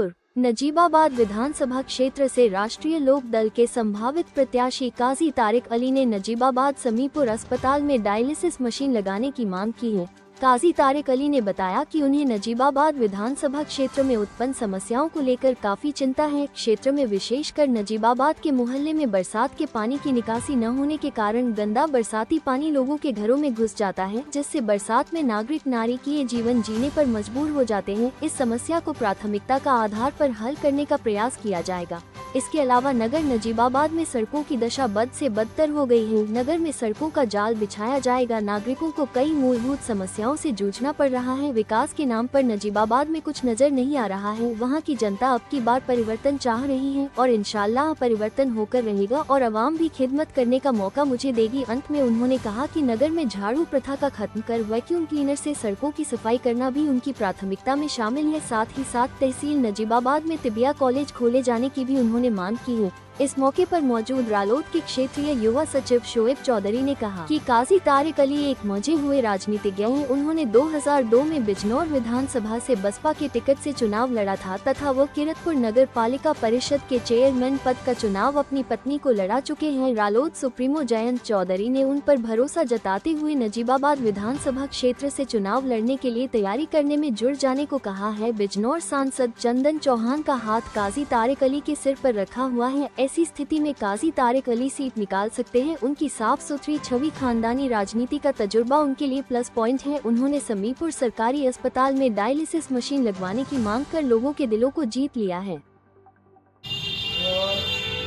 समीपुर नजीबाबाद विधानसभा क्षेत्र से राष्ट्रीय लोक दल के संभावित प्रत्याशी काजी तारिक अली ने नजीबाबाद समीपुर अस्पताल में डायलिसिस मशीन लगाने की मांग की है। काजी तारिक अली ने बताया कि उन्हें नजीबाबाद विधानसभा क्षेत्र में उत्पन्न समस्याओं को लेकर काफी चिंता है। क्षेत्र में विशेषकर नजीबाबाद के मोहल्ले में बरसात के पानी की निकासी न होने के कारण गंदा बरसाती पानी लोगों के घरों में घुस जाता है, जिससे बरसात में नागरिक नारकीय जीवन जीने पर मजबूर हो जाते हैं। इस समस्या को प्राथमिकता का आधार पर हल करने का प्रयास किया जाएगा। इसके अलावा नगर नजीबाबाद में सड़कों की दशा बद से बदतर हो गई है। नगर में सड़कों का जाल बिछाया जाएगा। नागरिकों को कई मूलभूत समस्याओं से जूझना पड़ रहा है। विकास के नाम पर नजीबाबाद में कुछ नजर नहीं आ रहा है। वहां की जनता अब की बार परिवर्तन चाह रही है और इंशाल्लाह परिवर्तन होकर रहेगा और आवाम भी खिदमत करने का मौका मुझे देगी। अंत में उन्होंने कहा कि नगर में झाड़ू प्रथा का खत्म कर वैक्यूम क्लीनर से सड़कों की सफाई करना भी उनकी प्राथमिकता में शामिल है। साथ ही साथ तहसील नजीबाबाद में तिबिया कॉलेज खोले जाने की भी उन्होंने मांग की है। इस मौके पर मौजूद रालोद के क्षेत्रीय युवा सचिव शोएब चौधरी ने कहा कि काजी तारिक अली एक मजे हुए राजनीतिज्ञ हैं। उन्होंने 2002 में बिजनौर विधानसभा से बसपा के टिकट से चुनाव लड़ा था तथा वो किरतपुर नगर पालिका परिषद के चेयरमैन पद का चुनाव अपनी पत्नी को लड़ा चुके हैं। रालोद सुप्रीमो जयंत चौधरी ने उन पर भरोसा जताते हुए नजीबाबाद विधानसभा क्षेत्र से चुनाव लड़ने के लिए तैयारी करने में जुड़ जाने को कहा है। बिजनौर सांसद चंदन चौहान का हाथ काजी तारिक अली के सिर पर रखा हुआ है। ऐसी स्थिति में काजी तारिक अली सीट निकाल सकते हैं। उनकी साफ सुथरी छवि, खानदानी राजनीति का तजुर्बा उनके लिए प्लस पॉइंट है। उन्होंने समीपुर सरकारी अस्पताल में डायलिसिस मशीन लगवाने की मांग कर लोगों के दिलों को जीत लिया है। और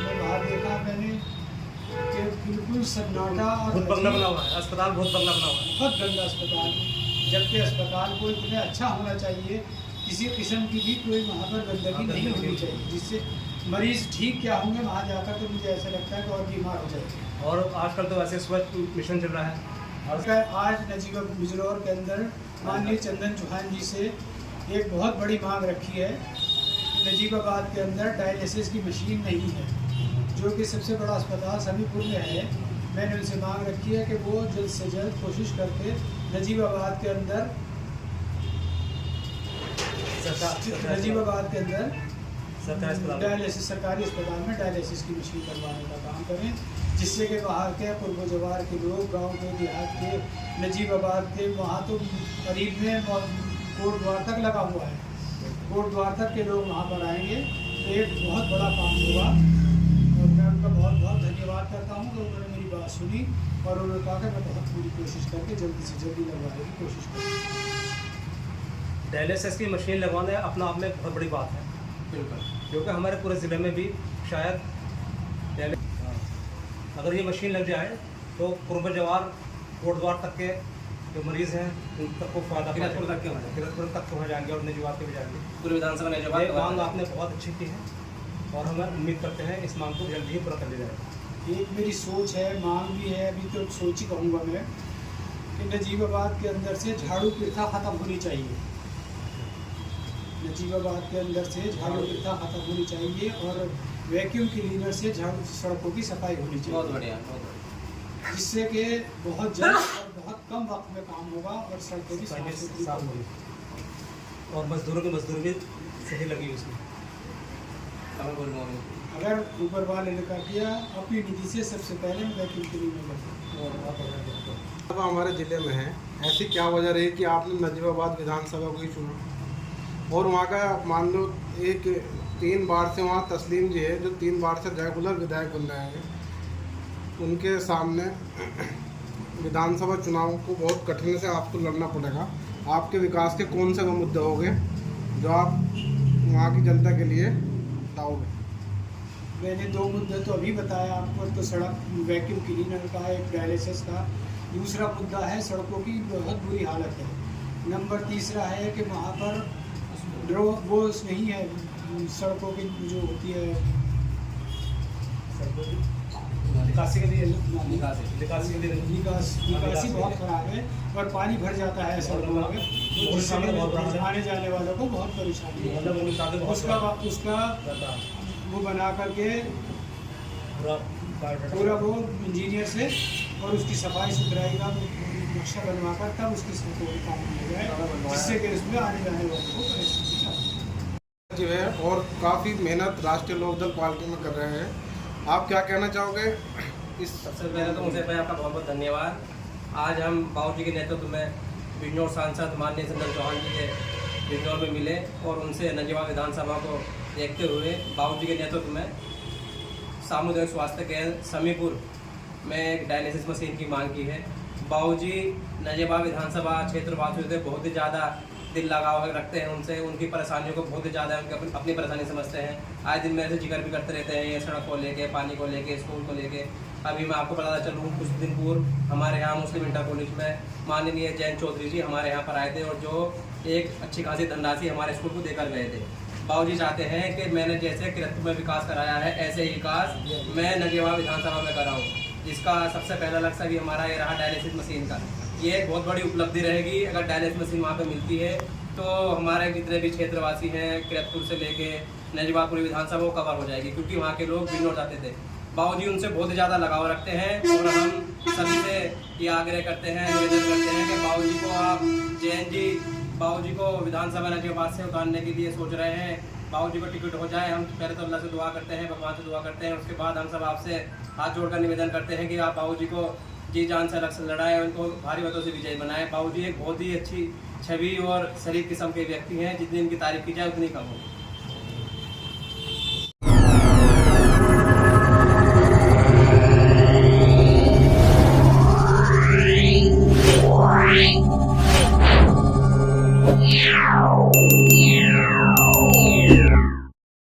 मैं बाहर देखा मैंने कि बिल्कुल सन्नाटा और बहुत बंगला बना हुआ है, अस्पताल बहुत बंगला बना हुआ है, बहुत गंदा अस्पताल, जबकि अस्पताल को इतना अच्छा होना चाहिए, किसी किस्म की भी कोई वहाँ पर गंदगी नहीं होनी चाहिए, जिससे मरीज ठीक क्या होंगे वहाँ जाकर। तो मुझे ऐसा लगता है कि और बीमार हो जाएंगे। और आजकल तो वैसे स्वच्छ मिशन चल रहा है। आज नजीबाबाद बिजनौर के अंदर माननीय चंदन चौहान जी से एक बहुत बड़ी मांग रखी है। नजीबाबाद के अंदर डायलिसिस की मशीन नहीं है, जो कि सबसे बड़ा अस्पताल समीपुर में है। मैंने उनसे मांग रखी है कि वो जल्द से जल्द कोशिश करके नजीबाबाद के अंदर डायलिसिस सरकारी अस्पताल में डायलिसिस की मशीन करवाने का काम करें, जिससे कि वहाँ के पूर्व जवार के लोग, गांव के, देहात के, नजीबाबाद के, वहाँ तो करीब में कोट द्वार तक लगा हुआ है, कोट द्वार तक के लोग वहाँ पर आएंगे तो एक बहुत बड़ा काम होगा। और मैं उनका बहुत बहुत धन्यवाद करता हूँ कि उन्होंने मेरी बात सुनी और उन्होंने कहा कि मैं बहुत पूरी कोशिश करके जल्दी से जल्दी लगवाने की कोशिश करूँगा। डायलिसिस की मशीन लगवाना अपना आप में बहुत बड़ी बात है, बिल्कुल, क्योंकि हमारे पूरे ज़िले में भी शायद अगर ये मशीन लग जाए तो पूर्व जवार कोट द्वार तक के जो मरीज़ हैं उन तक को फायदा किरतपुर तक पहुँच जाएंगे और नजीबाबाद के भी जाएंगे। पूरी विधानसभा नजीबाबाद मांग आपने बहुत अच्छी की है और हम उम्मीद करते हैं इस मांग को जल्द ही पूरा कर लिया जाएगा। एक मेरी सोच है, मांग भी है, अभी तो सोच ही कहूँगा मैं कि नजीबाबाद के अंदर से झाड़ू प्रथा ख़त्म होनी चाहिए। नजीबाबाद के अंदर से झाड़ू प्रथा खत्म होनी चाहिए और वैक्यूम क्लीनर से झाड़ू सड़कों की सफाई होनी चाहिए। बहुत बढ़िया, बहुत बढ़िया। जिससे कि बहुत जल्द और बहुत कम वक्त में काम होगा और सड़कें भी साफ सुथरी होगी और मजदूरों की मजदूरी भी सही लगी उसमें। अगर ऊपर वाले ने कर दिया अपनी निधि से, सबसे पहले वैक्यूम क्लीनर लगेगा। अब हमारे ज़िले में है, ऐसी क्या वजह रही कि आपने नजीबाबाद विधानसभा को ही चुना? और वहाँ का मान लो एक 3 बार से वहाँ तस्लीम जी है, जो 3 बार से रेगुलर विधायक बन रहे हैं, उनके सामने विधानसभा चुनाव को बहुत कठिन से आपको लड़ना पड़ेगा। आपके विकास के कौन से वो मुद्दे होंगे जो आप वहाँ की जनता के लिए बताओगे? मैंने 2 मुद्दे तो अभी बताया आपको, तो सड़क वैक्यूम क्लीनर का, एक डायलिसिस का। दूसरा मुद्दा है सड़कों की बहुत बुरी हालत है। नंबर तीसरा है कि वहाँ पर वो नहीं है, सड़कों की जो होती है निकासी के लिए निकासी बहुत खराब है और पानी भर जाता है सड़कों में, जिससे आने जाने वालों को बहुत परेशानी है। उसका वो बना करके पूरा वो इंजीनियर से और उसकी सफाई सुथराई का नक्शा बनवाकर तब उसकी सड़कों का काम किया जाए, जिससे कि उसमें आने जाने वालों को परेशानी जो है और काफ़ी मेहनत राष्ट्रीय लोकदल पार्टी में कर रहे हैं, आप क्या कहना चाहोगे इस? सबसे पहले तो मुझे भाई आपका बहुत बहुत धन्यवाद। आज हम बाबूजी के नेतृत्व में बिजनौर सांसद माननीय संजय चौहान जी के बिजनौर में मिले और उनसे नजीबाबाद विधानसभा को देखते हुए बाबूजी के नेतृत्व में सामुदायिक स्वास्थ्य केंद्र समीपुर में एक डायलिसिस मशीन की मांग की है। बाबूजी नजीबाबाद विधानसभा क्षेत्र वासियों से बहुत ही ज़्यादा दिल लगाव रखते हैं, उनसे उनकी परेशानियों को बहुत ही ज़्यादा उनकी अपनी परेशानी समझते हैं। आए दिन मेरे से जिक्र भी करते रहते हैं, ये सड़क को लेके, पानी को लेके, स्कूल को लेके। अभी मैं आपको बताता चलूँ, कुछ दिन पूर्व हमारे यहाँ मुस्लिम इंटर कॉलेज में माननीय जैन चौधरी जी हमारे यहाँ पर आए थे और जो एक अच्छी खासी धनराशि हमारे स्कूल को देकर गए थे। बाबूजी चाहते हैं कि मैंने जैसे किरतपुर में विकास कराया है ऐसे ही विकास मैं नजीबाबाद विधानसभा में कराऊँ, जिसका सबसे पहला लक्ष्य भी हमारा ये रहा डायलिसिस मशीन का। ये एक बहुत बड़ी उपलब्धि रहेगी अगर डायलिसिस मशीन वहाँ पे मिलती है तो हमारे जितने भी क्षेत्रवासी हैं किरतपुर से लेके नजीबाबाद पूरी विधानसभा वो कवर हो जाएगी, क्योंकि वहाँ के लोग बिजनौर जाते थे। बाबूजी उनसे बहुत ही ज़्यादा लगाव रखते हैं और हम सभी से ये आग्रह करते हैं, निवेदन करते हैं कि बाबूजी को आप जैन जी बाबूजी को विधानसभा नजीबाबाद से उतारने के लिए सोच रहे हैं, बाबूजी को टिकट हो जाए। हम पहले तो अल्लाह से दुआ करते हैं, भगवान से दुआ करते हैं, उसके बाद हम सब आपसे हाथ जोड़कर निवेदन करते हैं कि आप बाबूजी को जी जान से अलग से लड़ाएं, उनको भारी मतों से विजयी बनाएं। बाबूजी एक बहुत ही अच्छी छवि और शरीफ किस्म के व्यक्ति हैं, जितनी इनकी तारीफ की जाए उतनी कम हो।